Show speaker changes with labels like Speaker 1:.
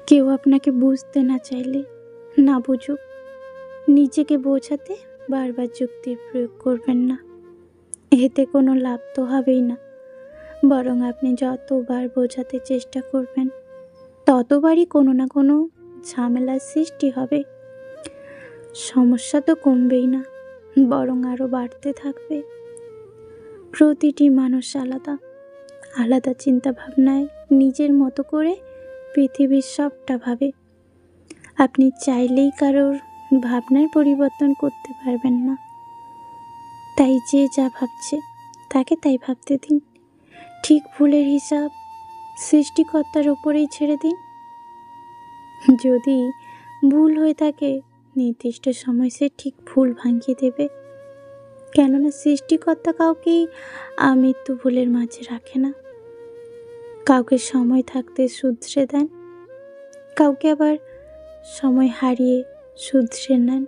Speaker 1: কেউ আপনাকে বুঝতে না চাইলে না বুঝুক, নিজেকে বোঝাতে বারবার যুক্তির প্রয়োগ করবেন না। এতে কোনো লাভ তো হবেই না, বরং আপনি যতবার বোঝাতে চেষ্টা করবেন ততবারই কোনো না কোনো ঝামেলার সৃষ্টি হবে। সমস্যা তো কমবেই না, বরং আরও বাড়তে থাকবে। প্রতিটি মানুষ আলাদা, আলাদা চিন্তা ভাবনায় নিজের মতো করে পৃথিবীর সবটা ভাবে। আপনি চাইলেই কারোর ভাবনার পরিবর্তন করতে পারবেন না। তাই যে যা ভাবছে তাকে তাই ভাবতে দিন। ঠিক ভুলের হিসাব সৃষ্টিকর্তার ওপরেই ছেড়ে দিন। যদি ভুল হয়ে থাকে, নির্দিষ্ট সময় সে ঠিক ভুল ভাঙিয়ে দেবে। কেননা সৃষ্টিকর্তা কাউকেই আমৃত্যু ভুলের মাঝে রাখে না। কাউকে সময় থাকতে শুধরে দেন, কাউকে আবার সময় হারিয়ে শুধরে নেন।